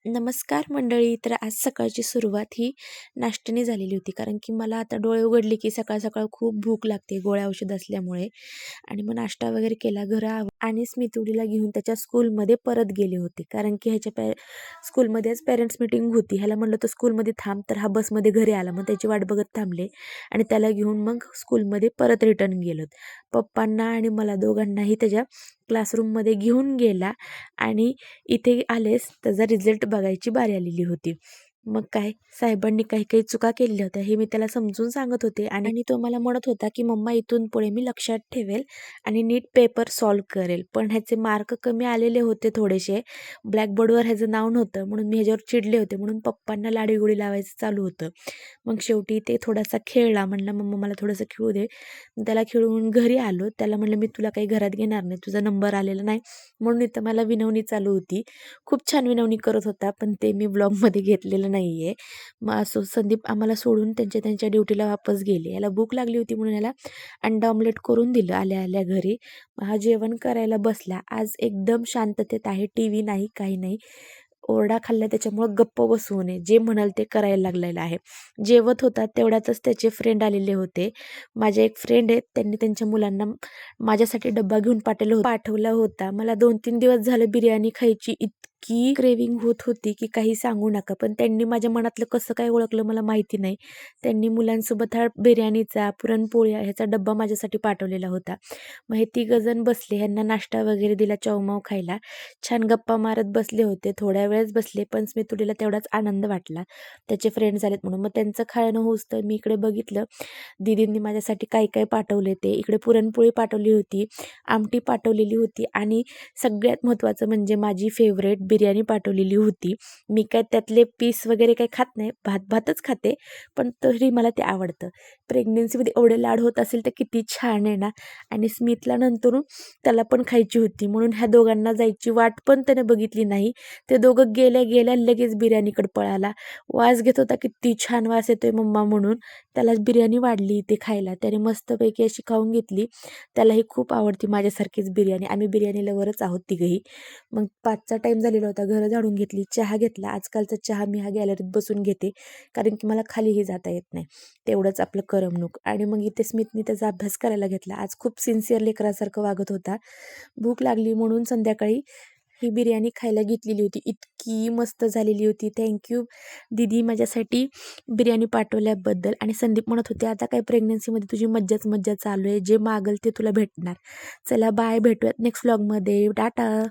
नमस्कार मंडळी. तर आज सकाळची सुरुवात ही नाश्त्याने झालेली होती, कारण की मला आता डोळे उघडले की सकाळ सकाळ खूप भूक लागते गोळ्या औषध असल्यामुळे. आणि मग नाश्ता वगैरे केला, आणि स्मितुडीला घेऊन त्याच्या स्कूलमध्ये परत गेले होते, कारण की ह्याच्या स्कूलमध्येच पेरेंट्स मीटिंग होती. ह्याला म्हणलं तर स्कूलमध्ये थांब, तर हा बसमध्ये घरी आला. मग त्याची वाट बघत थांबले आणि त्याला घेऊन मग स्कूलमध्ये परत रिटर्न गेलो. पप्पांना आणि मला दोघांनाही त्याच्या क्लासरूममध्ये घेऊन गेला आणि इथे आलेच त्याचा रिझल्ट बघायची बारी आलेली होती. मग काय, साहेबांनी काही काही चुका केलेल्या होत्या हे मी त्याला समजून सांगत होते, आणि तो मला म्हणत होता की मम्मा, इथून पुढे मी लक्षात ठेवेल आणि नीट पेपर सॉल्व करेल. पण ह्याचे मार्क कमी आलेले होते थोडेसे, ब्लॅकबोर्डवर ह्याचं नाव नव्हतं म्हणून मी ह्याच्यावर चिडले होते, म्हणून पप्पांना लाडीगोडी लावायचं चालू होतं. मग शेवटी ते थोडासा खेळला, म्हणला मम्मा मला थोडंसं खेळू दे. त्याला खेळून घरी आलो. त्याला म्हणलं मी तुला काही घरात घेणार नाही, तुझा नंबर आलेला नाही. म्हणून इथं मला विनवणी चालू होती. खूप छान विनवणी करत होता, पण ते मी ब्लॉगमध्ये घेतलेलं नाही आहे. मग असो, संदीप आम्हाला सोडून त्यांच्या त्यांच्या ड्युटीला वापस गेले. याला भूक लागली होती म्हणून याला अंडा ऑमलेट करून दिलं आल्या आल्या घरी. मग हा जेवण करायला बसला. आज एकदम शांततेत आहे, टी व्ही नाही, काही नाही. ओरडा खाल्ला त्याच्यामुळं गप्प बसवू नये, जे म्हणाल ते करायला लागलेलं आहे. जेवत होता तेवढ्यातच त्याचे फ्रेंड आलेले होते. माझे एक फ्रेंड आहेत, त्यांनी त्यांच्या मुलांना माझ्यासाठी डब्बा घेऊन पाठवला होता. मला 2-3 दिवस झालं बिर्याणी खायची इतकी क्रेविंग होत होती की काही सांगू नका. पण त्यांनी माझ्या मनातलं कसं काय ओळखलं मला माहिती नाही. त्यांनी मुलांसोबत हा बिर्याणीचा, पुरणपोळ्या ह्याचा डब्बा माझ्यासाठी पाठवलेला होता. मग हे तिघंजण बसले, ह्यांना नाश्ता वगैरे दिला, चवमाव खायला. छान गप्पा मारत बसले होते. थोड्या वेळच बसले, पण स्मितुडीला तेवढाच आनंद वाटला त्याचे फ्रेंड्स आलेत म्हणून. मग त्यांचं खाणं होऊस तर मी इकडे बघितलं दीदींनी माझ्यासाठी काय काय पाठवले ते. इकडे पुरणपोळी पाठवली होती, आमटी पाठवलेली होती, आणि सगळ्यात महत्त्वाचं म्हणजे माझी फेवरेट बिर्याणी पाठवलेली होती. मी काय त्यातले पीस वगैरे काही खात नाही, भातच खाते, पण तरी मला ते आवडतं. प्रेग्नेन्सीमध्ये एवढे लाड होत असेल तर किती छान आहे ना. आणि स्मितला नंतरून त्याला पण खायची होती, म्हणून ह्या दोघांना जायची वाट पण त्याने बघितली नाही. ते दोघं गेल्या गेल्या लगेच बिर्याणीकडे पळाला. वास घेत होता, किती छान वास येतोय मम्मा म्हणून. त्याला बिर्याणी वाढली ते खायला. त्याने मस्तपैकी अशी खाऊन घेतली. त्यालाही खूप आवडती माझ्यासारखीच बिर्याणी. आम्ही बिर्याणी लवरच आहोत तिघंही. मग 5चा टाईम झालेला होता, घरं झाडून घेतली, चहा घेतला. आजकालचा चहा मी गॅलरीत बसून घेते, कारण की मला खालीही जाता येत नाही. तेवढंच आपलं करमणूक. आणि मग इथे स्मितनी त्याचा अभ्यास करायला घेतला. आज खूप सिन्सिअर लेकरासारखं वागत होता. भूक लागली म्हणून संध्याकाळी ही बिर्याणी खायला घेतलेली होती. इतकी मस्त झालेली होती. थँक्यू दीदी माझ्यासाठी बिर्याणी पाठवल्याबद्दल. आणि संदीप म्हणत होते, आता काय प्रेग्नन्सीमध्ये तुझी मज्जाच मज्जा चालू आहे, जे मागल ते तुला भेटणार. चला बाय, भेटूयात नेक्स्ट व्लॉगमध्ये. टाटा.